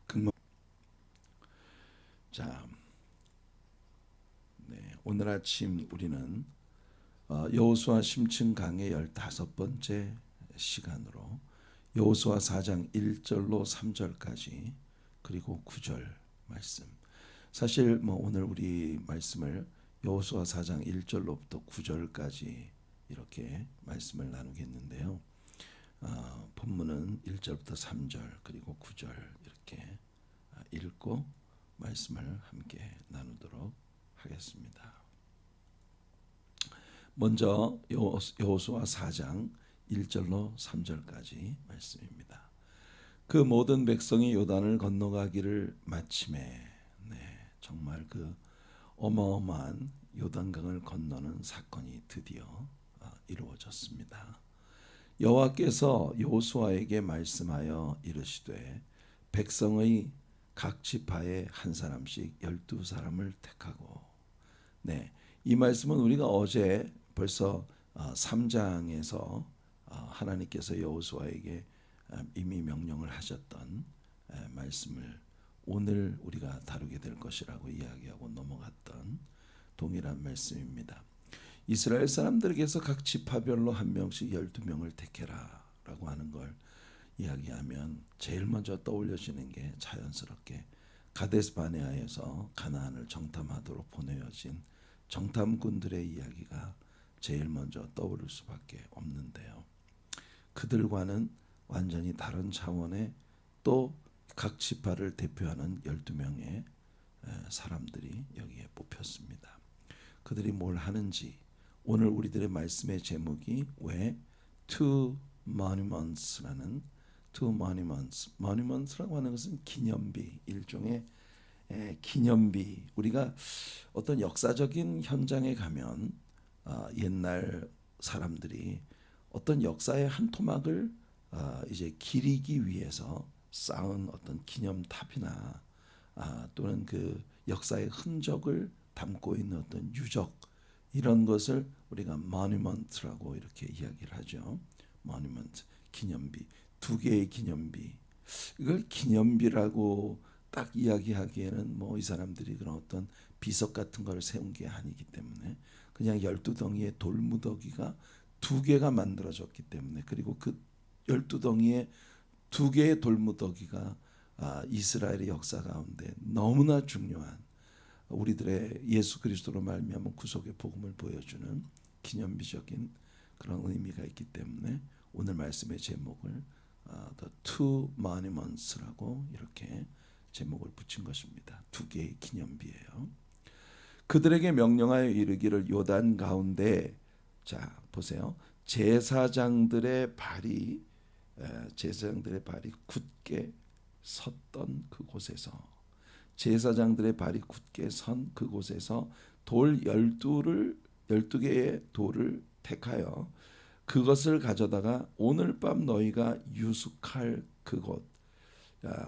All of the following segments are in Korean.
근무. 자, 오늘 아침 우리는 여호수아 심층 강의 15번째 시간으로 여호수아 4장 1절로 3절까지 그리고 9절 말씀. 사실 오늘 우리 말씀을 여호수아 4장 1절로부터 9절까지 이렇게 말씀을 나누겠는데요. 본문은 1절부터 3절 그리고 9절 이렇게 읽고 말씀을 함께 나누도록 하겠습니다. 먼저 여호수아 4장 1절로 3절까지 말씀입니다. 그 모든 백성이 요단을 건너가기를 마침에 정말 그 어마어마한 요단강을 건너는 사건이 드디어 이루어졌습니다. 여호와께서 여호수아에게 말씀하여 이르시되 백성의 각 지파에 한 사람씩 12사람을 택하고. 이 말씀은 우리가 어제 벌써 3장에서 하나님께서 여호수아에게 이미 명령을 하셨던 말씀을 오늘 우리가 다루게 될 것이라고 이야기하고 넘어갔던 동일한 말씀입니다. 이스라엘 사람들에게서 각 지파별로 한 명씩 12명을 택해라 라고 하는 걸 이야기하면 제일 먼저 떠올려지는 게 자연스럽게 가데스 바네아에서 가나안을 정탐하도록 보내어진 정탐꾼들의 이야기가 제일 먼저 떠오를 수밖에 없는데요. 그들과는 완전히 다른 차원의 또 각 지파를 대표하는 12명의 사람들이 여기에 뽑혔습니다. 그들이 뭘 하는지 오늘 우리들의 말씀의 제목이 왜 Two Monuments라는 Monuments라고 하는 것은 기념비, 일종의 기념비. 우리가 어떤 역사적인 현장에 가면 옛날 사람들이 어떤 역사의 한 토막을 이제 기리기 위해서 쌓은 어떤 기념탑이나 또는 그 역사의 흔적을 담고 있는 어떤 유적, 이런 것을 우리가 monument라고 이렇게 이야기를 하죠. monument, 기념비. 두 개의 기념비. 이걸 기념비라고 딱 이야기하기에는 이 사람들이 그런 어떤 비석 같은 걸 세운 게 아니기 때문에 그냥 12덩이의 돌무더기가 두 개가 만들어졌기 때문에, 그리고 그 12덩이의 두 개의 돌무더기가 이스라엘의 역사 가운데 너무나 중요한 우리들의 예수 그리스도로 말미암은 구속의 복음을 보여주는 기념비적인 그런 의미가 있기 때문에 오늘 말씀의 제목을 The Two Monuments라고 이렇게 제목을 붙인 것입니다. 두 개의 기념비예요. 그들에게 명령하여 이르기를 요단 가운데, 자 보세요, 제사장들의 발이 굳게 섰던 그곳에서, 제사장들의 발이 굳게 선 그곳에서 돌 12개의 돌을 택하여 그것을 가져다가 오늘 밤 너희가 유숙할 그곳.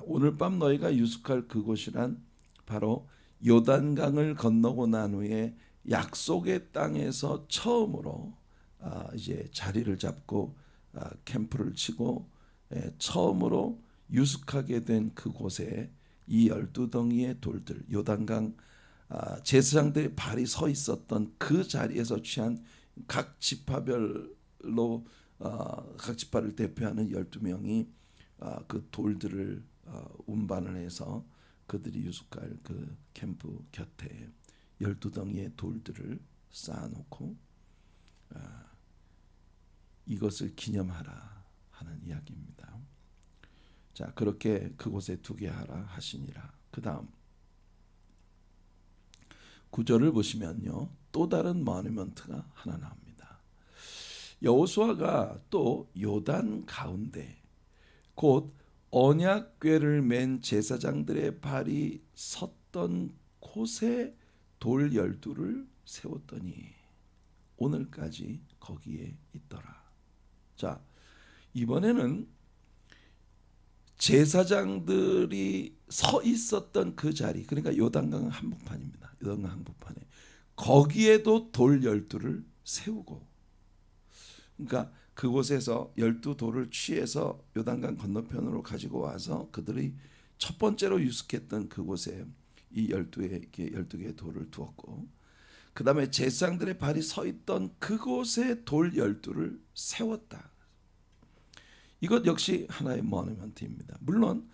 오늘 밤 너희가 유숙할 그곳이란 바로 요단강을 건너고 난 후에 약속의 땅에서 처음으로 이제 자리를 잡고 캠프를 치고 처음으로 유숙하게 된 그곳에 이 12덩이의 돌들, 요단강 제사장들의 발이 서 있었던 그 자리에서 취한 각 지파별로 각 지파를 대표하는 12명이 그 돌들을 운반을 해서 그들이 유숙할 그 캠프 곁에 12덩이의 돌들을 쌓아놓고 이것을 기념하라 하는 이야기입니다. 자, 그렇게 그곳에 두게 하라 하시니라. 그 다음 9절을 보시면요, 또 다른 모니먼트가 하나 나옵니다. 여호수아가 또 요단 가운데 곧 언약궤를 맨 제사장들의 발이 섰던 곳에 돌 12를 세웠더니 오늘까지 거기에 있더라. 자, 이번에는 제사장들이 서 있었던 그 자리, 그러니까 요단강 한복판입니다. 요단강 한복판에 거기에도 돌 12를 세우고, 그러니까 그곳에서 12돌을 취해서 요단강 건너편으로 가지고 와서 그들이 첫 번째로 유숙했던 그곳에 이 12개의 돌을 두었고, 그 다음에 제사장들의 발이 서 있던 그곳에 돌 12를 세웠다. 이것 역시 하나의 모니먼트입니다. 물론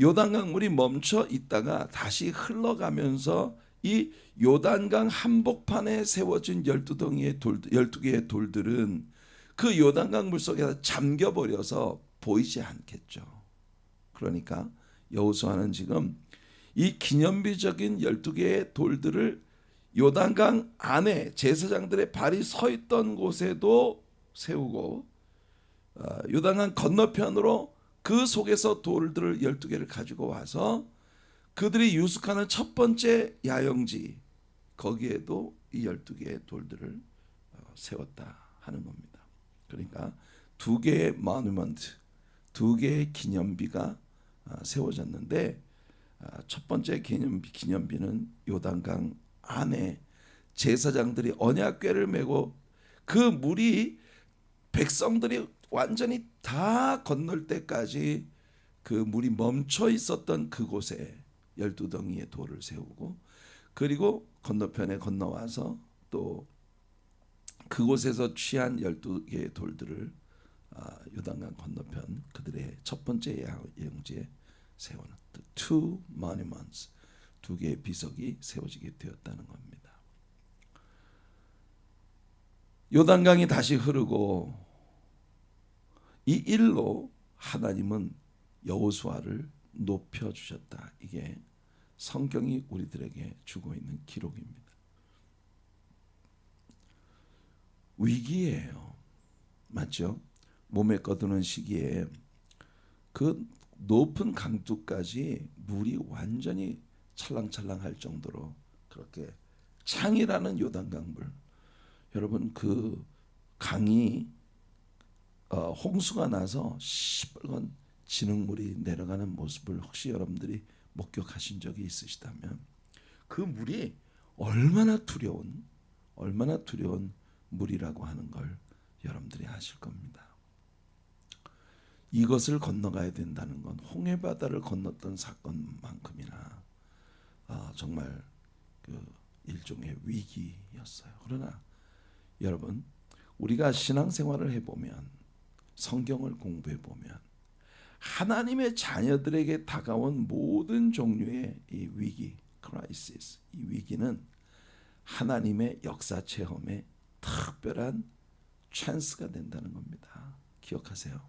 요단강 물이 멈춰 있다가 다시 흘러가면서 이 요단강 한복판에 세워진 12개의 돌들은 그 요단강 물 속에서 잠겨버려서 보이지 않겠죠. 그러니까 여호수아는 지금 이 기념비적인 12개의 돌들을 요단강 안에 제사장들의 발이 서 있던 곳에도 세우고, 요단강 건너편으로 그 속에서 돌들을 12개를 가지고 와서 그들이 유숙하는 첫 번째 야영지, 거기에도 이 12개의 돌들을 세웠다 하는 겁니다. 그러니까 두 개의 모니먼트, 두 개의 기념비가 세워졌는데, 첫 번째 기념비는 요단강 안에 제사장들이 언약궤를 메고 그 물이 백성들이 완전히 다 건널 때까지 그 물이 멈춰 있었던 그곳에 12덩이의 돌을 세우고, 그리고 건너편에 건너와서 또 그곳에서 취한 12개의 돌들을 요단강 건너편 그들의 첫 번째 야영지에 세우는 the two monuments, 두 개의 비석이 세워지게 되었다는 겁니다. 요단강이 다시 흐르고 이 일로 하나님은 여호수아를 높여주셨다. 이게 성경이 우리들에게 주고 있는 기록입니다. 위기예요. 맞죠? 몸에 거두는 시기에 그 높은 강둑까지 물이 완전히 찰랑찰랑할 정도로 그렇게 창이라는 요단강 물, 여러분 그 강이 홍수가 나서 시뻘건 진흙물이 내려가는 모습을 혹시 여러분들이 목격하신 적이 있으시다면 그 물이 얼마나 두려운 물이라고 하는 걸 여러분들이 아실 겁니다. 이것을 건너가야 된다는 건 홍해바다를 건넜던 사건만큼이나 정말 그 일종의 위기였어요. 그러나 여러분, 우리가 신앙생활을 해보면, 성경을 공부해보면 하나님의 자녀들에게 다가온 모든 종류의 이 위기, 크라이시스, 이 위기는 하나님의 역사 체험의 특별한 찬스가 된다는 겁니다. 기억하세요.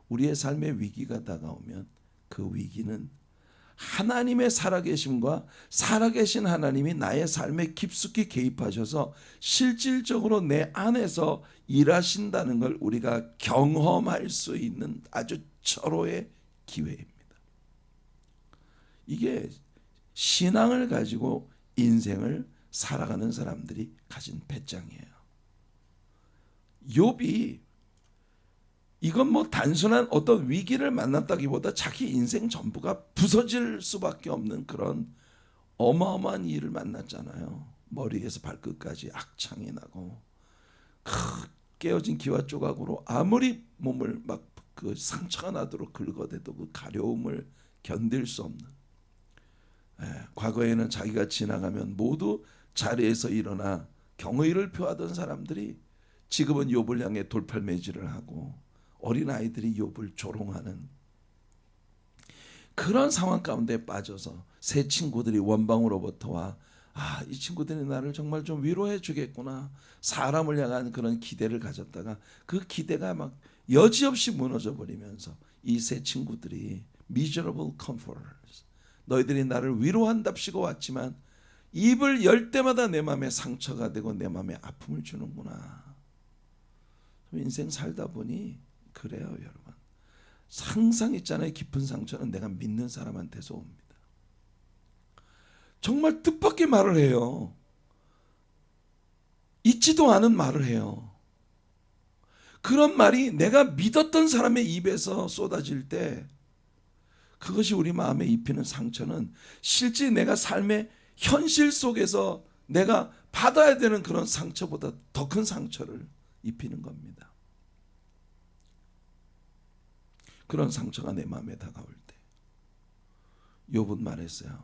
우리의 삶의 위기가 다가오면 그 위기는 하나님의 살아계심과 살아계신 하나님이 나의 삶에 깊숙이 개입하셔서 실질적으로 내 안에서 일하신다는 걸 우리가 경험할 수 있는 아주 절호의 기회입니다. 이게 신앙을 가지고 인생을 살아가는 사람들이 가진 배짱이에요. 욥이 이건 뭐 단순한 어떤 위기를 만났다기보다 자기 인생 전부가 부서질 수밖에 없는 그런 어마어마한 일을 만났잖아요. 머리에서 발끝까지 악창이 나고 깨어진 기와 조각으로 아무리 몸을 막 그 상처가 나도록 긁어대도 그 가려움을 견딜 수 없는, 과거에는 자기가 지나가면 모두 자리에서 일어나 경의를 표하던 사람들이 지금은 욥을 향해 돌팔매질을 하고 어린아이들이 욥을 조롱하는 그런 상황 가운데 빠져서 새 친구들이 원방으로부터 와, 이 친구들이 나를 정말 좀 위로해 주겠구나, 사람을 향한 그런 기대를 가졌다가 그 기대가 막 여지없이 무너져 버리면서 이 새 친구들이 miserable comforters, 너희들이 나를 위로한답시고 왔지만 입을 열 때마다 내 마음에 상처가 되고 내 마음에 아픔을 주는구나. 인생 살다 보니 그래요, 여러분. 항상 있잖아요. 깊은 상처는 내가 믿는 사람한테서 옵니다. 정말 뜻밖의 말을 해요. 있지도 않은 말을 해요. 그런 말이 내가 믿었던 사람의 입에서 쏟아질 때 그것이 우리 마음에 입히는 상처는 실제 내가 삶의 현실 속에서 내가 받아야 되는 그런 상처보다 더 큰 상처를 입히는 겁니다. 그런 상처가 내 마음에 다가올 때 욥은 말했어요.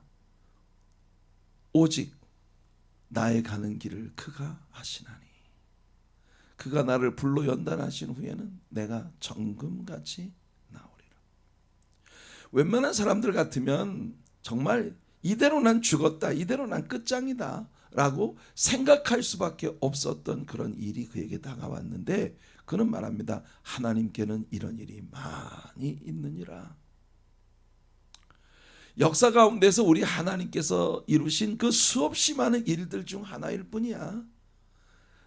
오직 나의 가는 길을 그가 하시나니 그가 나를 불로 연단하신 후에는 내가 정금같이 나오리라. 웬만한 사람들 같으면 정말 이대로 난 죽었다, 이대로 난 끝장이다 라고 생각할 수밖에 없었던 그런 일이 그에게 다가왔는데 그는 말합니다. 하나님께는 이런 일이 많이 있느니라. 역사 가운데서 우리 하나님께서 이루신 그 수없이 많은 일들 중 하나일 뿐이야.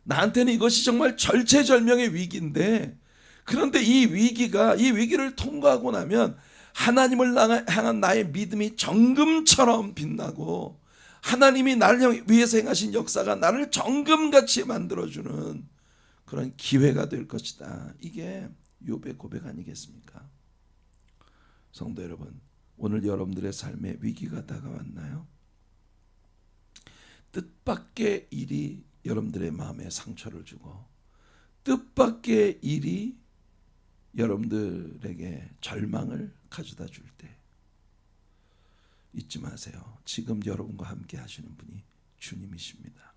나한테는 이것이 정말 절체절명의 위기인데, 그런데 이 위기를 통과하고 나면 하나님을 향한 나의 믿음이 정금처럼 빛나고 하나님이 나를 위해서 행하신 역사가 나를 정금같이 만들어주는 그런 기회가 될 것이다. 이게 욥의 고백 아니겠습니까? 성도 여러분, 오늘 여러분들의 삶에 위기가 다가왔나요? 뜻밖의 일이 여러분들의 마음에 상처를 주고 뜻밖의 일이 여러분들에게 절망을 가져다 줄 때 잊지 마세요. 지금 여러분과 함께 하시는 분이 주님이십니다.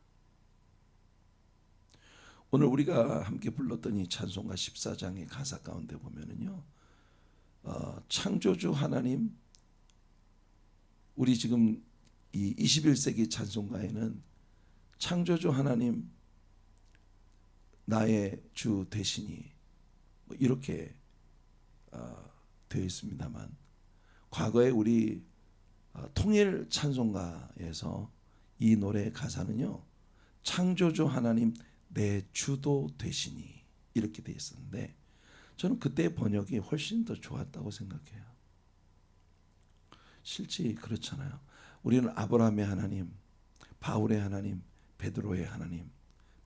오늘 우리가 함께 불렀던 이 찬송가 14장의 가사 가운데 보면은요, 창조주 하나님, 우리 지금 이 21세기 찬송가에는 창조주 하나님 나의 주 되시니 이렇게 되어 있습니다만, 과거에 우리 통일 찬송가에서 이 노래의 가사는요, 창조주 하나님 내 주도 되시니 이렇게 되어 있었는데 저는 그때의 번역이 훨씬 더 좋았다고 생각해요. 실제 그렇잖아요. 우리는 아브라함의 하나님, 바울의 하나님, 베드로의 하나님,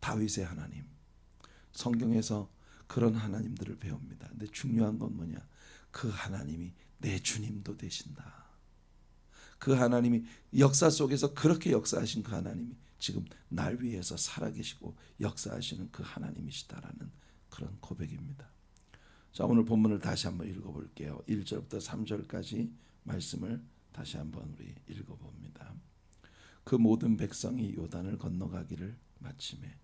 다윗의 하나님, 성경에서 그런 하나님들을 배웁니다. 근데 중요한 건 뭐냐? 그 하나님이 내 주님도 되신다. 그 하나님이 역사 속에서 그렇게 역사하신 그 하나님이 지금 날 위해서 살아계시고 역사하시는 그 하나님이시다라는 그런 고백입니다. 자, 오늘 본문을 다시 한번 읽어볼게요. 1절부터 3절까지 말씀을 다시 한번 우리 읽어봅니다. 그 모든 백성이 요단을 건너가기를 마침에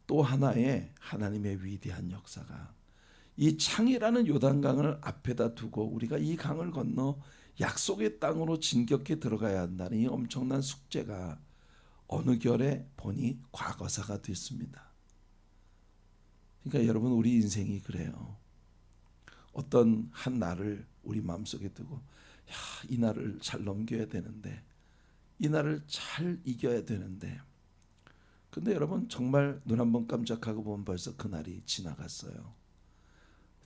또 하나의 하나님의 위대한 역사가 이 창이라는 요단강을 앞에다 두고 우리가 이 강을 건너 약속의 땅으로 진격해 들어가야 한다는 이 엄청난 숙제가 어느 결에 보니 과거사가 됐습니다. 그러니까 여러분, 우리 인생이 그래요. 어떤 한 날을 우리 마음속에 두고 이 날을 잘 넘겨야 되는데, 이 날을 잘 이겨야 되는데, 근데 여러분 정말 눈 한번 깜짝하고 보면 벌써 그 날이 지나갔어요.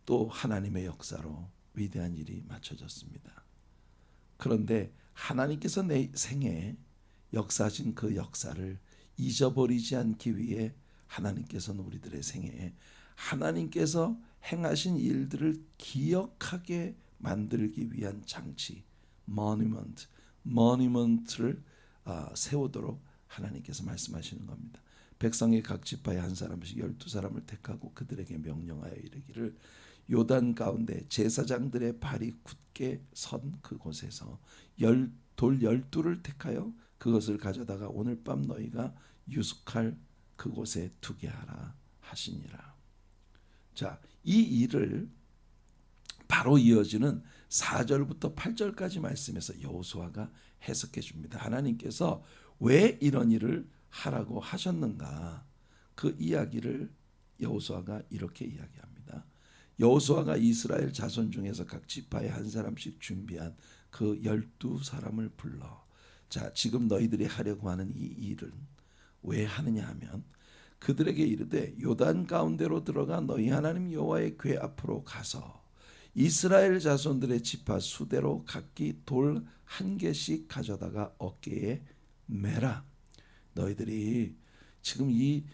또 하나님의 역사로 위대한 일이 맞춰졌습니다. 그런데 하나님께서 내 생에 역사하신 그 역사를 잊어버리지 않기 위해 하나님께서는 우리들의 생애에 하나님께서 행하신 일들을 기억하게 만들기 위한 장치, monument를 세우도록 하나님께서 말씀하시는 겁니다. 백성의 각 지파에 한 사람씩 12사람을 택하고 그들에게 명령하여 이르기를 요단 가운데 제사장들의 발이 굳게 선 그곳에서 돌 12를 택하여 그것을 가져다가 오늘 밤 너희가 유숙할 그곳에 두게 하라 하시니라. 자, 이 일을 바로 이어지는 4절부터 8절까지 말씀에서 여호수아가 해석해 줍니다. 하나님께서 왜 이런 일을 하라고 하셨는가, 그 이야기를 여호수아가 이렇게 이야기합니다. 여호수아가 이스라엘 자손 중에서 각 지파에 한 사람씩 준비한 그 12사람을 불러, 자, 지금 너희들이 하려고 하는 이 일은 왜 하느냐 하면, 그들에게 이르되 요단 가운데로 들어가 너희 하나님 여호와의 궤 앞으로 가서 이스라엘 자손들의 지파 수대로 각기 돌 한 개씩 가져다가 어깨에 매라. 너희들이 지금 이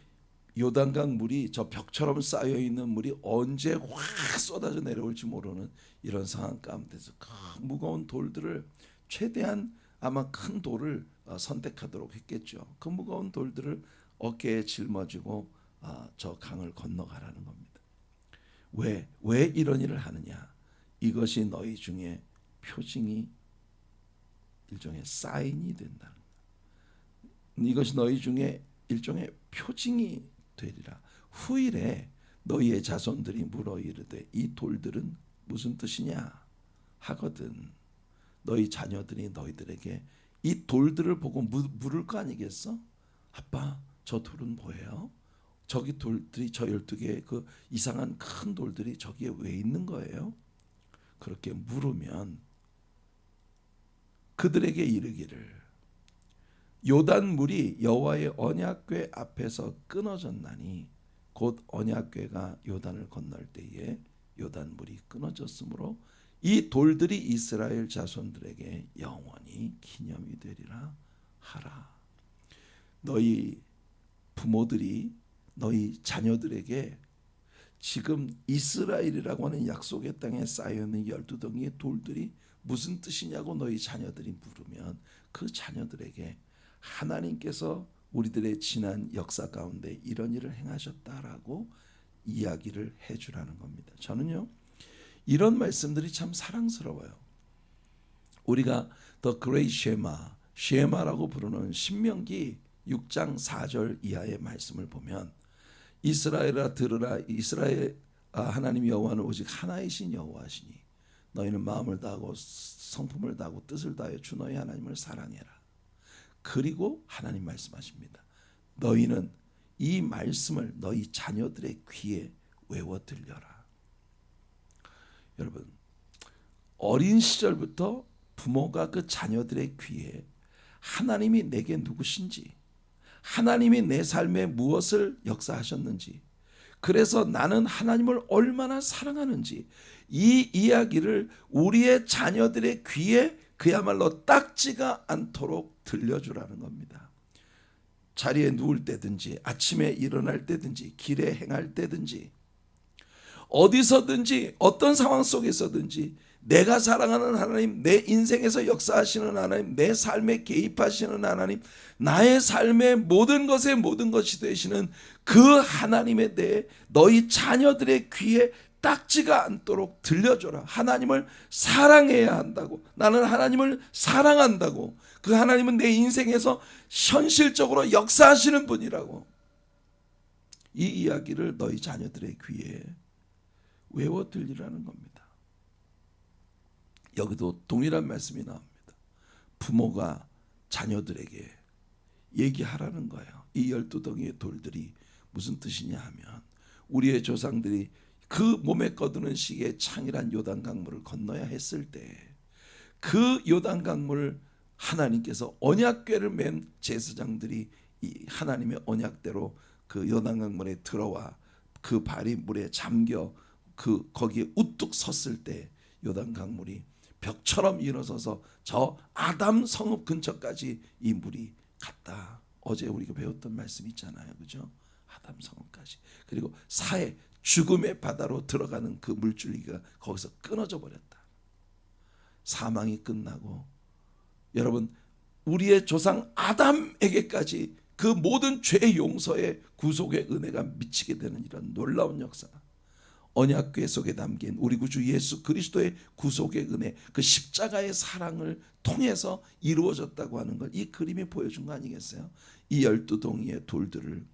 요단강 물이 저 벽처럼 쌓여 있는 물이 언제 확 쏟아져 내려올지 모르는 이런 상황 가운데서 큰 무거운 돌들을, 최대한 아마 큰 돌을 선택하도록 했겠죠. 그 무거운 돌들을 어깨에 짊어지고 저 강을 건너가라는 겁니다. 왜 이런 일을 하느냐? 이것이 너희 중에 표징이 일종의 사인이 된다는 거예요. 이것이 너희 중에 일종의 표징이 되리라. 후일에 너희의 자손들이 물어 이르되 이 돌들은 무슨 뜻이냐 하거든. 너희 자녀들이 너희들에게 이 돌들을 보고 물을 거 아니겠어? 아빠, 저 돌은 뭐예요? 저기 돌들이 저 12개의 그 이상한 큰 돌들이 저기에 왜 있는 거예요? 그렇게 물으면 그들에게 이르기를 요단물이 여호와의 언약궤 앞에서 끊어졌나니 곧 언약궤가 요단을 건널 때에 요단물이 끊어졌으므로 이 돌들이 이스라엘 자손들에게 영원히 기념이 되리라 하라. 너희 부모들이 너희 자녀들에게 지금 이스라엘이라고 하는 약속의 땅에 쌓여있는 12덩이의 돌들이 무슨 뜻이냐고 너희 자녀들이 물으면 그 자녀들에게 하나님께서 우리들의 지난 역사 가운데 이런 일을 행하셨다라고 이야기를 해주라는 겁니다. 저는요 이런 말씀들이 참 사랑스러워요. 우리가 The Great 쉐마라고 부르는 신명기 6장 4절 이하의 말씀을 보면 이스라엘아 들으라. 이스라엘 하나님 여호와는 오직 하나이신 여호와시니 너희는 마음을 다하고 성품을 다하고 뜻을 다하여 주 너희 하나님을 사랑해라. 그리고 하나님 말씀하십니다. 너희는 이 말씀을 너희 자녀들의 귀에 외워 들려라. 여러분, 어린 시절부터 부모가 그 자녀들의 귀에 하나님이 내게 누구신지, 하나님이 내 삶에 무엇을 역사하셨는지, 그래서 나는 하나님을 얼마나 사랑하는지 이 이야기를 우리의 자녀들의 귀에 그야말로 딱지가 않도록 들려주라는 겁니다. 자리에 누울 때든지 아침에 일어날 때든지 길에 행할 때든지 어디서든지 어떤 상황 속에서든지 내가 사랑하는 하나님, 내 인생에서 역사하시는 하나님, 내 삶에 개입하시는 하나님, 나의 삶의 모든 것의 모든 것이 되시는 그 하나님에 대해 너희 자녀들의 귀에 딱지가 않도록 들려줘라. 하나님을 사랑해야 한다고. 나는 하나님을 사랑한다고. 그 하나님은 내 인생에서 현실적으로 역사하시는 분이라고. 이 이야기를 너희 자녀들의 귀에 외워 들리라는 겁니다. 여기도 동일한 말씀이 나옵니다. 부모가 자녀들에게 얘기하라는 거예요. 이 12덩이의 돌들이 무슨 뜻이냐 하면 우리의 조상들이 그 몸에 거두는 시기에 창이란 요단강물을 건너야 했을 때 그 요단강물을 하나님께서 언약궤를 맨 제사장들이 이 하나님의 언약대로 그 요단강물에 들어와 그 발이 물에 잠겨 그 거기에 우뚝 섰을 때 요단강물이 벽처럼 일어서서 저 아담 성읍 근처까지 이 물이 갔다. 어제 우리가 배웠던 말씀 있잖아요. 그죠? 아담 성읍까지. 그리고 사해 죽음의 바다로 들어가는 그 물줄기가 거기서 끊어져 버렸다. 사망이 끝나고 여러분 우리의 조상 아담에게까지 그 모든 죄 용서의 구속의 은혜가 미치게 되는 이런 놀라운 역사. 언약궤 속에 담긴 우리 구주 예수 그리스도의 구속의 은혜, 그 십자가의 사랑을 통해서 이루어졌다고 하는 걸 이 그림이 보여준 거 아니겠어요? 이 12덩이의 돌들을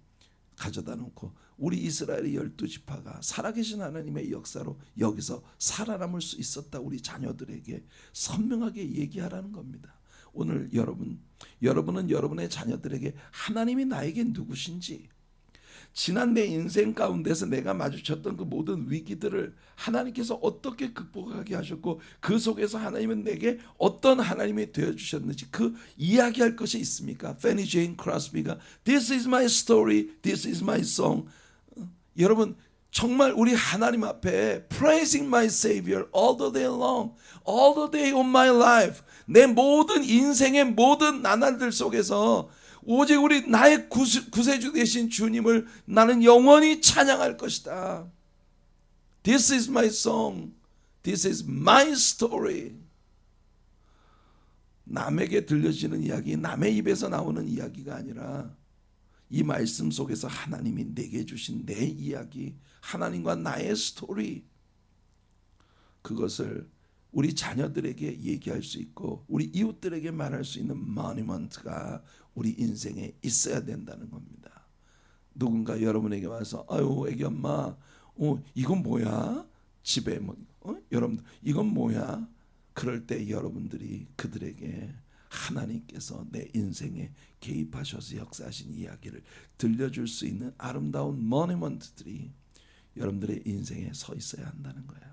가져다 놓고 우리 이스라엘의 12지파가 살아계신 하나님의 역사로 여기서 살아남을 수 있었다. 우리 자녀들에게 선명하게 얘기하라는 겁니다. 오늘 여러분은 여러분의 자녀들에게 하나님이 나에게 누구신지, 지난 내 인생 가운데서 내가 마주쳤던 그 모든 위기들을 하나님께서 어떻게 극복하게 하셨고 그 속에서 하나님은 내게 어떤 하나님이 되어주셨는지 그 이야기할 것이 있습니까? 페니 제인 크로스비가 This is my story, this is my song. 여러분 정말 우리 하나님 앞에 praising my Savior all the day long, all the day of my life, 내 모든 인생의 모든 나날들 속에서 오직 우리 나의 구세주 되신 주님을 나는 영원히 찬양할 것이다. This is my song. This is my story. 남에게 들려지는 이야기, 남의 입에서 나오는 이야기가 아니라 이 말씀 속에서 하나님이 내게 주신 내 이야기, 하나님과 나의 스토리, 그것을 우리 자녀들에게 얘기할 수 있고 우리 이웃들에게 말할 수 있는 모니먼트가 우리 인생에 있어야 된다는 겁니다. 누군가 여러분에게 와서 아유 애기 엄마 이건 뭐야? 집에 여러분들 이건 뭐야? 그럴 때 여러분들이 그들에게 하나님께서 내 인생에 개입하셔서 역사하신 이야기를 들려줄 수 있는 아름다운 모니먼트들이 여러분들의 인생에 서 있어야 한다는 거예요.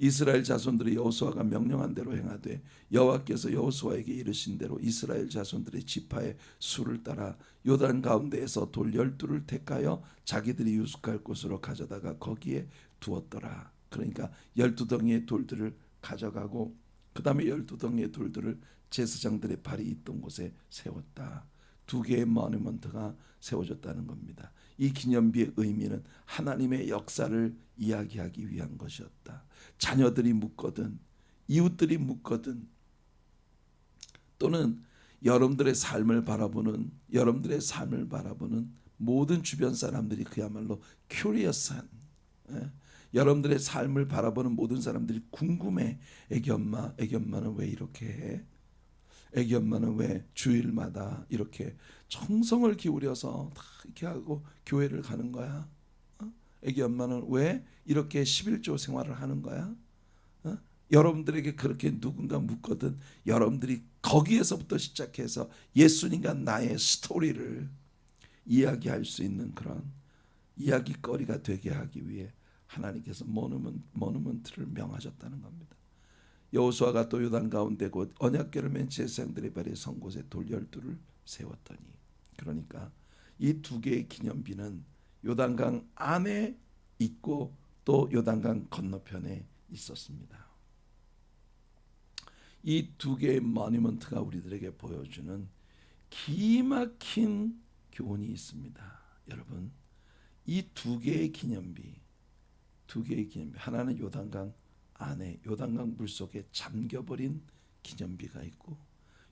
이스라엘 자손들이 여호수아가 명령한 대로 행하되 여호와께서 여호수아에게 이르신 대로 이스라엘 자손들의 지파의 수를 따라 요단 가운데에서 돌 12를 택하여 자기들이 유숙할 곳으로 가져다가 거기에 두었더라. 그러니까 12덩이의 돌들을 가져가고 그 다음에 12덩이의 돌들을 제사장들의 발이 있던 곳에 세웠다. 두 개의 모니먼트가 세워졌다는 겁니다. 이 기념비의 의미는 하나님의 역사를 이야기하기 위한 것이었다. 자녀들이 묻거든 이웃들이 묻거든 또는 여러분들의 삶을 바라보는 모든 주변 사람들이 그야말로 큐리어스한 여러분들의 삶을 바라보는 모든 사람들이 궁금해. 애기 엄마는 왜 이렇게 해? 애기 엄마는 왜 주일마다 이렇게 정성을 기울여서 다 이렇게 하고 교회를 가는 거야? 애기 엄마는 왜 이렇게 11조 생활을 하는 거야? 여러분들에게 그렇게 누군가 묻거든 여러분들이 거기에서부터 시작해서 예수님과 나의 스토리를 이야기할 수 있는 그런 이야기거리가 되게 하기 위해 하나님께서 모누먼트를 명하셨다는 겁니다. 여호수아가 또 요단 가운데 곧 언약궤를 맨 제사장들의 발에 선 곳에 돌 12를 세웠더니 그러니까 이 두 개의 기념비는 요단강 안에 있고 또 요단강 건너편에 있었습니다. 이 두 개의 모니먼트가 우리들에게 보여주는 기막힌 교훈이 있습니다. 여러분 이 두 개의 기념비 하나는 요단강 안에 요단강 물속에 잠겨버린 기념비가 있고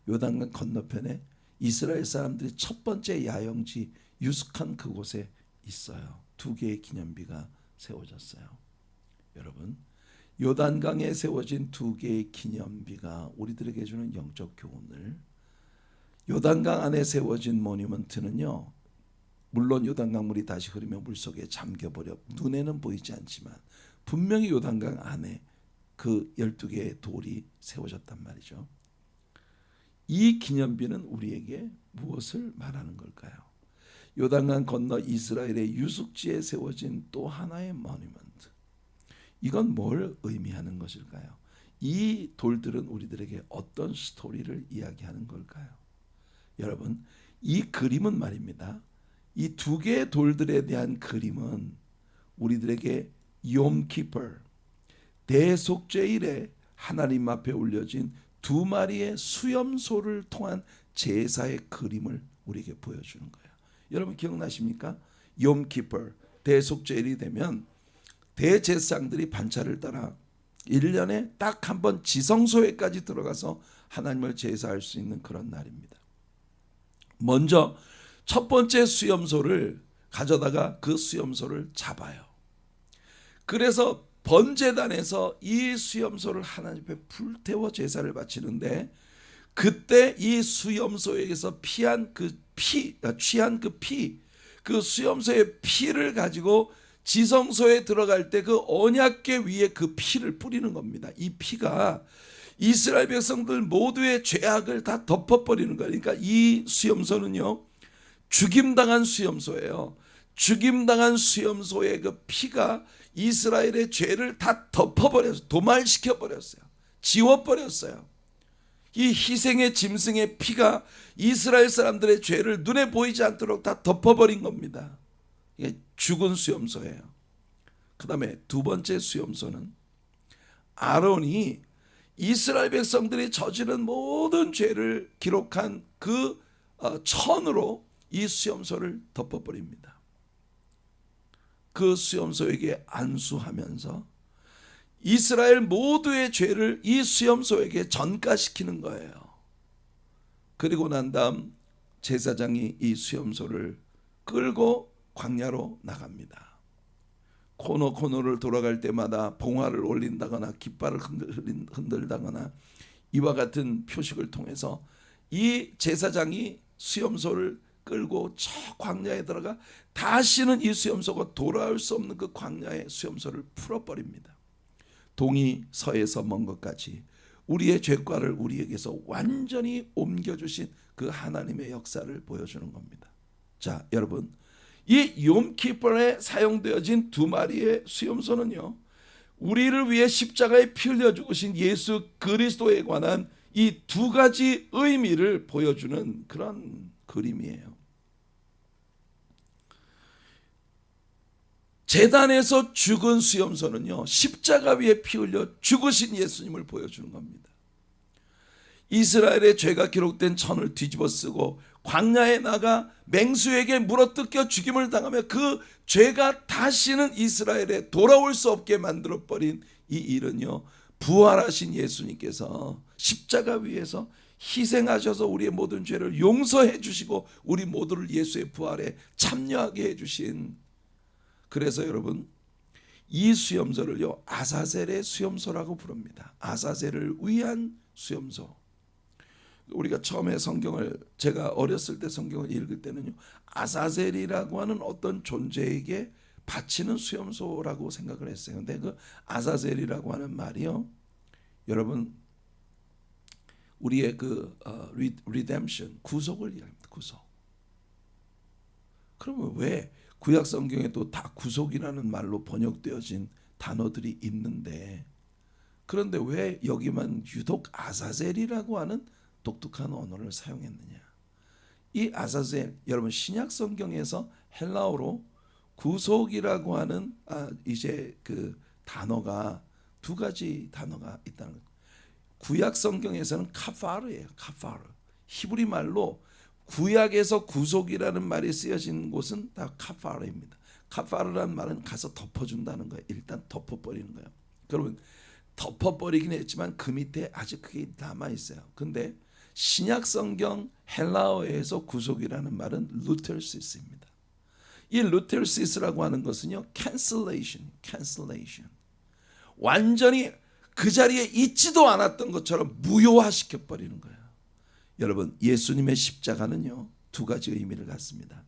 요단강 건너편에 이스라엘 사람들이 첫 번째 야영지 유숙한 그곳에 있어요. 두 개의 기념비가 세워졌어요. 여러분 요단강에 세워진 두 개의 기념비가 우리들에게 주는 영적 교훈을 요단강 안에 세워진 모니먼트는요 물론 요단강 물이 다시 흐르며 물속에 잠겨버려 눈에는 보이지 않지만 분명히 요단강 안에 그 12개의 돌이 세워졌단 말이죠. 이 기념비는 우리에게 무엇을 말하는 걸까요? 요단강 건너 이스라엘의 유숙지에 세워진 또 하나의 모니먼트. 이건 뭘 의미하는 것일까요? 이 돌들은 우리들에게 어떤 스토리를 이야기하는 걸까요? 여러분 이 그림은 말입니다. 이 두 개의 돌들에 대한 그림은 우리들에게 욤키퍼 대속죄일에 하나님 앞에 올려진 두 마리의 수염소를 통한 제사의 그림을 우리에게 보여주는 거예요. 여러분 기억나십니까? 욤키퍼 대속죄일이 되면 대제사장들이 반차를 따라 1년에 딱 한 번 지성소에까지 들어가서 하나님을 제사할 수 있는 그런 날입니다. 먼저 첫 번째 수염소를 가져다가 그 수염소를 잡아요. 그래서 번제단에서 이 수염소를 하나님 앞에 불태워 제사를 바치는데 그때 이 수염소에서 취한 그 수염소의 피를 가지고 지성소에 들어갈 때 그 언약궤 위에 그 피를 뿌리는 겁니다. 이 피가 이스라엘 백성들 모두의 죄악을 다 덮어버리는 거예요. 그러니까 이 수염소는요 죽임당한 수염소예요. 죽임당한 수염소의 그 피가 이스라엘의 죄를 다 덮어버렸어요. 도말시켜버렸어요. 지워버렸어요. 이 희생의 짐승의 피가 이스라엘 사람들의 죄를 눈에 보이지 않도록 다 덮어버린 겁니다. 이게 죽은 수염소예요. 그 다음에 두 번째 수염소는 아론이 이스라엘 백성들이 저지른 모든 죄를 기록한 그 천으로 이 수염소를 덮어버립니다. 그 수염소에게 안수하면서 이스라엘 모두의 죄를 이 수염소에게 전가시키는 거예요. 그리고 난 다음 제사장이 이 수염소를 끌고 광야로 나갑니다. 코너를 돌아갈 때마다 봉화를 올린다거나 깃발을 흔들다거나 이와 같은 표식을 통해서 이 제사장이 수염소를 끌고 저 광야에 들어가 다시는 이 수염소가 돌아올 수 없는 그 광야의 수염소를 풀어버립니다. 동이 서에서 먼 것까지 우리의 죄과를 우리에게서 완전히 옮겨주신 그 하나님의 역사를 보여주는 겁니다. 자, 여러분, 이 욤키퍼에 사용되어진 두 마리의 수염소는요, 우리를 위해 십자가에 피 흘려 죽으신 예수 그리스도에 관한 이 두 가지 의미를 보여주는 그런 그림이에요. 제단에서 죽은 수염소는요, 십자가 위에 피 흘려 죽으신 예수님을 보여주는 겁니다. 이스라엘의 죄가 기록된 천을 뒤집어 쓰고 광야에 나가 맹수에게 물어뜯겨 죽임을 당하며 그 죄가 다시는 이스라엘에 돌아올 수 없게 만들어버린 이 일은요, 부활하신 예수님께서 십자가 위에서 희생하셔서 우리의 모든 죄를 용서해 주시고 우리 모두를 예수의 부활에 참여하게 해주신, 그래서 여러분, 이 수염소를요, 아사셀의 수염소라고 부릅니다. 아사셀을 위한 수염소. 우리가 처음에 성경을, 제가 어렸을 때 성경을 읽을 때는요, 아사셀이라고 하는 어떤 존재에게 바치는 수염소라고 생각을 했어요. 근데 그 아사셀이라고 하는 말이요, 여러분, 우리의 그 redemption, 구속을 이야기합니다. 구속. 그러면 왜 구약 성경에도 다 구속이라는 말로 번역되어진 단어들이 있는데, 그런데 왜 여기만 유독 아사셀이라고 하는 독특한 언어를 사용했느냐? 이 아사셀, 여러분, 신약 성경에서 헬라어로 구속이라고 하는 이제 그 단어가 두 가지 단어가 있다는 거예요. 구약 성경에서는 카파르예요. 카파르. 히브리 말로 구약에서 구속이라는 말이 쓰여진 곳은 다 카파르입니다. 카파르라는 말은 가서 덮어준다는 거예요. 일단 덮어버리는 거예요. 그러면 덮어버리긴 했지만 그 밑에 아직 그게 남아있어요. 근데 신약 성경 헬라어에서 구속이라는 말은 루텔시스입니다. 이 루텔시스라고 하는 것은요, cancellation. 완전히 그 자리에 있지도 않았던 것처럼 무효화시켜버리는 거예요. 여러분, 예수님의 십자가는요, 두 가지 의미를 갖습니다.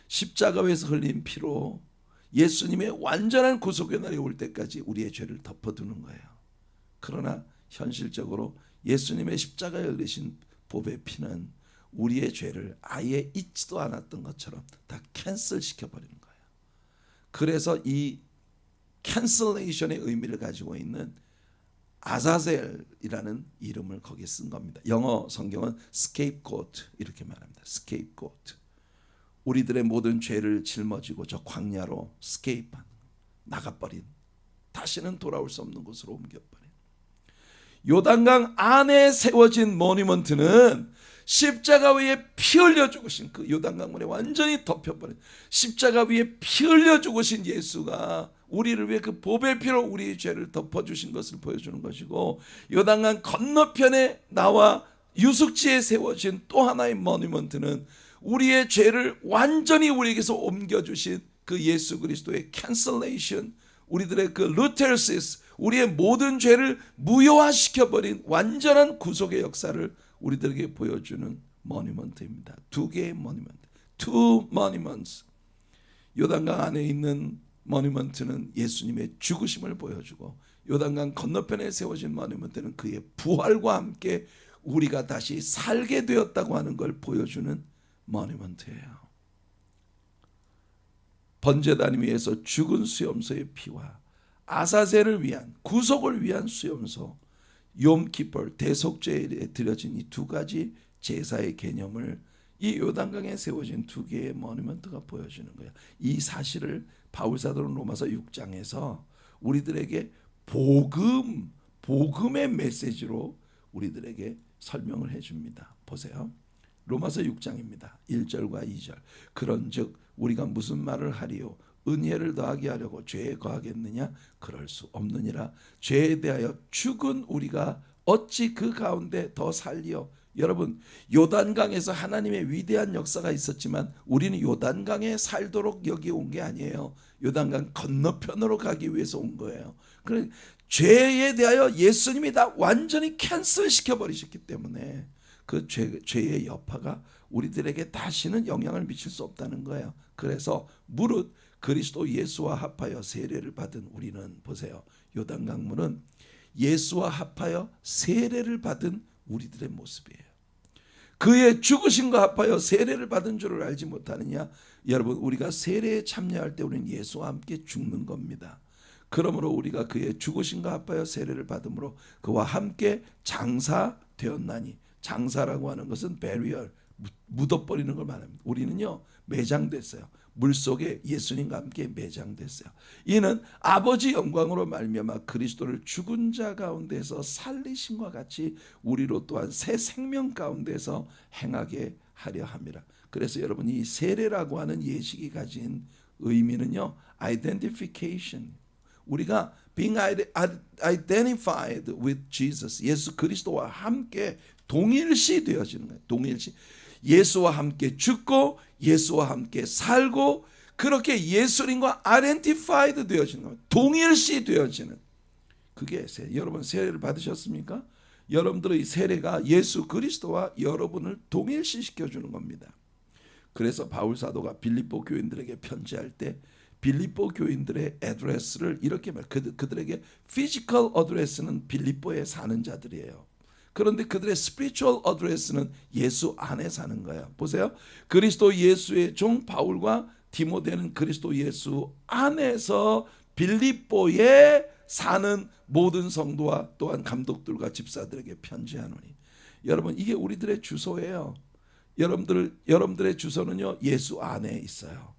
십자가 위에서 흘린 피로 예수님의 완전한 구속의 날이 올 때까지 우리의 죄를 덮어두는 거예요. 그러나 현실적으로 예수님의 십자가에 흘리신 보배 피는 우리의 죄를 아예 잊지도 않았던 것처럼 다 캔슬 시켜버리는 거예요. 그래서 이 캔슬레이션의 의미를 가지고 있는 아사셀이라는 이름을 거기에 쓴 겁니다. 영어 성경은 scapegoat 이렇게 말합니다. scapegoat. 우리들의 모든 죄를 짊어지고 저 광야로 스케이프한, 나가버린, 다시는 돌아올 수 없는 곳으로 옮겨버린. 요단강 안에 세워진 모니먼트는 십자가 위에 피 흘려 죽으신, 그 요단강물에 완전히 덮여버린 십자가 위에 피 흘려 죽으신 예수가 우리를 위해 그 보배 피로 우리의 죄를 덮어주신 것을 보여주는 것이고, 요단강 건너편에 나와 유숙지에 세워진 또 하나의 모니먼트는 우리의 죄를 완전히 우리에게서 옮겨주신 그 예수 그리스도의 cancellation, 우리들의 그 루텔시스, 우리의 모든 죄를 무효화시켜버린 완전한 구속의 역사를 우리들에게 보여주는 모니먼트입니다. 두 개의 모니먼트, two monuments. 요단강 안에 있는 모니먼트는 예수님의 죽으심을 보여주고, 요단강 건너편에 세워진 모니먼트는 그의 부활과 함께 우리가 다시 살게 되었다고 하는 걸 보여주는 모니먼트예요. 번제단 위에서 죽은 수염소의 피와 아사셀을 위한, 구속을 위한 수염소, 욤키퍼 대속죄에 드려진 이 두 가지 제사의 개념을 이 요단강에 세워진 두 개의 모니먼트가 보여주는 거예요. 이 사실을 바울사도는 로마서 6장에서 우리들에게 복음의 메시지로 우리들에게 설명을 해줍니다. 보세요. 로마서 6장입니다. 1절과 2절. 그런즉 우리가 무슨 말을 하리요? 은혜를 더하게 하려고 죄에 거하겠느냐? 그럴 수 없느니라. 죄에 대하여 죽은 우리가 어찌 그 가운데 더 살리어 여러분, 요단강에서 하나님의 위대한 역사가 있었지만 우리는 요단강에 살도록 여기 온 게 아니에요. 요단강 건너편으로 가기 위해서 온 거예요. 그래, 죄에 대하여 예수님이 다 완전히 캔슬 시켜버리셨기 때문에 그 죄의 여파가 우리들에게 다시는 영향을 미칠 수 없다는 거예요. 그래서 무릇 그리스도 예수와 합하여 세례를 받은 우리는, 보세요, 요단강물은 예수와 합하여 세례를 받은 우리들의 모습이에요. 그의 죽으심과 합하여 세례를 받은 줄을 알지 못하느냐? 여러분, 우리가 세례에 참여할 때 우리는 예수와 함께 죽는 겁니다. 그러므로 우리가 그의 죽으심과 합하여 세례를 받음으로 그와 함께 장사되었나니, 장사라고 하는 것은 burial, 묻어버리는 걸 말합니다. 우리는요 매장됐어요. 물속에 예수님과 함께 매장됐어요. 이는 아버지 영광으로 말미암아 그리스도를 죽은 자 가운데서 살리심과 같이 우리로 또한 새 생명 가운데서 행하게 하려 함이라. 그래서 여러분, 이 세례라고 하는 예식이 가진 의미는요, identification, 우리가 being identified with Jesus, 예수 그리스도와 함께 동일시 되어지는 거예요. 동일시. 예수와 함께 죽고 예수와 함께 살고 그렇게 예수님과 identified 되어지는 거예요. 동일시 되어지는. 그게 세례. 여러분, 세례를 받으셨습니까? 여러분들의 세례가 예수 그리스도와 여러분을 동일시 시켜주는 겁니다. 그래서 바울 사도가 빌립보 교인들에게 편지할 때 빌립보 교인들의 애드레스를 이렇게 그들에게 피지컬 어드레스는 빌립보에 사는 자들이에요. 그런데 그들의 스피리추얼 어드레스는 예수 안에 사는 거예요. 보세요. 그리스도 예수의 종 바울과 디모데는 그리스도 예수 안에서 빌립보에 사는 모든 성도와 또한 감독들과 집사들에게 편지하노니. 여러분, 이게 우리들의 주소예요. 여러분들의 주소는요, 예수 안에 있어요.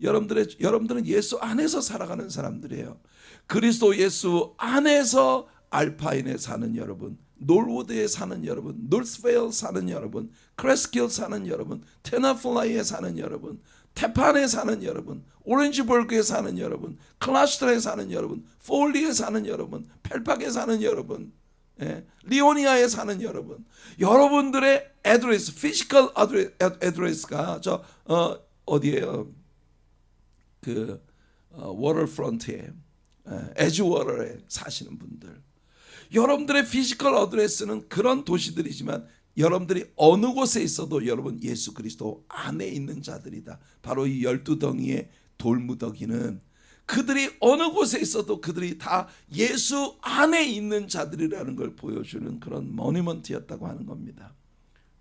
여러분들은 예수 안에서 살아가는 사람들이에요. 그리스도 예수 안에서 알파인에 사는 여러분, 놀우드에 사는 여러분, 노스페일 사는 여러분, 크레스킬 사는 여러분, 테나플라이에 사는 여러분, 테판에 사는 여러분, 오렌지버그에 사는 여러분, 클라스터에 사는 여러분, 폴리에 사는 여러분, 펠팍에 사는 여러분, 리오니아에 사는 여러분, 여러분들의 애드레스, 피지컬 애드레스가 어디에요? 그 워터프런트에, 에즈워터에 사시는 분들, 여러분들의 피지컬 어드레스는 그런 도시들이지만 여러분들이 어느 곳에 있어도 여러분 예수 그리스도 안에 있는 자들이다. 바로 이 12덩이의 돌무더기는 그들이 어느 곳에 있어도 그들이 다 예수 안에 있는 자들이라는 걸 보여주는 그런 모니먼트였다고 하는 겁니다.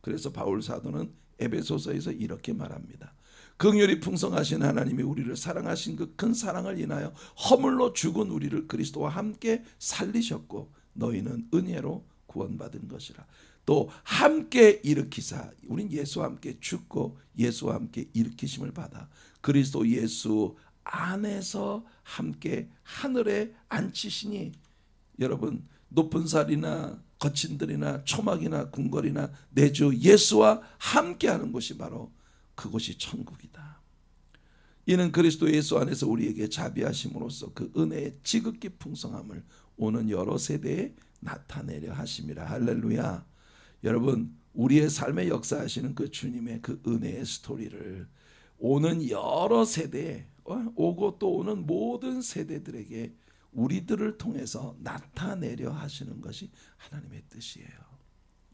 그래서 바울 사도는 에베소서에서 이렇게 말합니다. 긍휼이 풍성하신 하나님이 우리를 사랑하신 그 큰 사랑을 인하여 허물로 죽은 우리를 그리스도와 함께 살리셨고 너희는 은혜로 구원받은 것이라. 또 함께 일으키사, 우린 예수와 함께 죽고 예수와 함께 일으키심을 받아 그리스도 예수 안에서 함께 하늘에 앉히시니. 여러분, 높은 살이나 거친 들이나 초막이나 궁궐이나 내 주 예수와 함께하는 곳이 바로 그곳이 천국이다. 이는 그리스도 예수 안에서 우리에게 자비하심으로써 그 은혜의 지극히 풍성함을 오는 여러 세대에 나타내려 하심이라. 할렐루야. 여러분, 우리의 삶에 역사하시는 그 주님의 그 은혜의 스토리를 오는 여러 세대에, 오고 또 오는 모든 세대들에게 우리들을 통해서 나타내려 하시는 것이 하나님의 뜻이에요.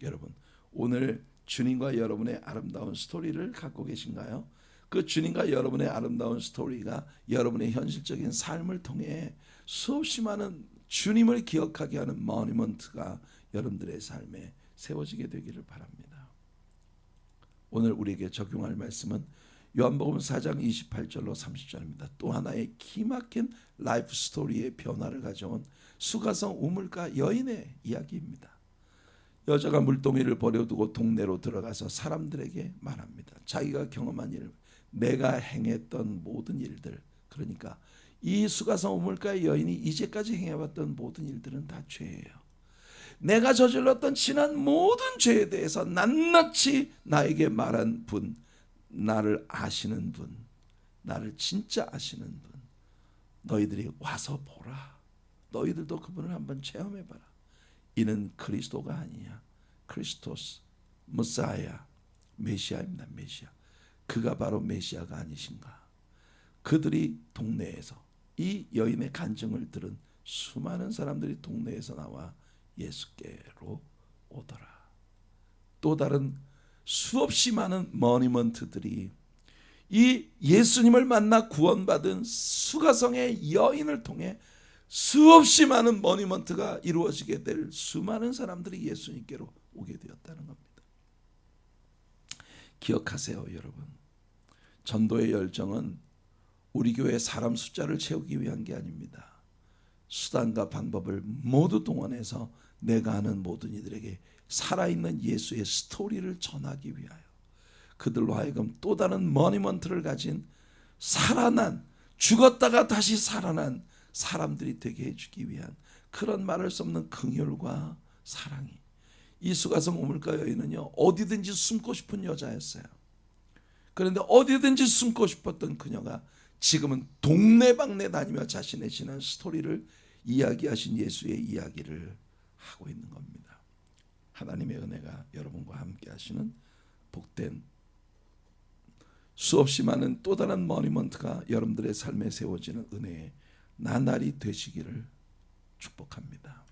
여러분, 오늘 주님과 여러분의 아름다운 스토리를 갖고 계신가요? 그 주님과 여러분의 아름다운 스토리가 여러분의 현실적인 삶을 통해 수없이 많은 주님을 기억하게 하는 모니먼트가 여러분들의 삶에 세워지게 되기를 바랍니다. 오늘 우리에게 적용할 말씀은 요한복음 4장 28절로 30절입니다. 또 하나의 기막힌 라이프 스토리의 변화를 가져온 수가성 우물가 여인의 이야기입니다. 여자가 물동이를 버려두고 동네로 들어가서 사람들에게 말합니다. 자기가 경험한 일, 내가 행했던 모든 일들, 그러니까 이 수가성 우물가의 여인이 이제까지 행해왔던 모든 일들은 다 죄예요. 내가 저질렀던 지난 모든 죄에 대해서 낱낱이 나에게 말한 분, 나를 아시는 분, 나를 진짜 아시는 분, 너희들이 와서 보라. 너희들도 그분을 한번 체험해봐라. 이는 그리스도가 아니냐, 크리스토스, 메사야, 메시아입니다. 메시아. 그가 바로 메시아가 아니신가. 그들이 동네에서 이 여인의 간증을 들은 수많은 사람들이 동네에서 나와 예수께로 오더라. 또 다른 수없이 많은 머니먼트들이 이 예수님을 만나 구원받은 수가성의 여인을 통해 수없이 많은 머니먼트가 이루어지게 될 수많은 사람들이 예수님께로 오게 되었다는 겁니다. 기억하세요, 여러분. 전도의 열정은 우리 교회 사람 숫자를 채우기 위한 게 아닙니다. 수단과 방법을 모두 동원해서 내가 아는 모든 이들에게 살아있는 예수의 스토리를 전하기 위하여 그들로 하여금 또 다른 머니먼트를 가진 살아난, 죽었다가 다시 살아난 사람들이 되게 해주기 위한 그런 말할 수 없는 긍휼과 사랑이, 이 수가성 우물가 여인은요 어디든지 숨고 싶은 여자였어요. 그런데 어디든지 숨고 싶었던 그녀가 지금은 동네방네 다니며 자신의 지난 스토리를 이야기하신 예수의 이야기를 하고 있는 겁니다. 하나님의 은혜가 여러분과 함께 하시는 복된 수없이 많은 또 다른 머니먼트가 여러분들의 삶에 세워지는 은혜의 나날이 되시기를 축복합니다.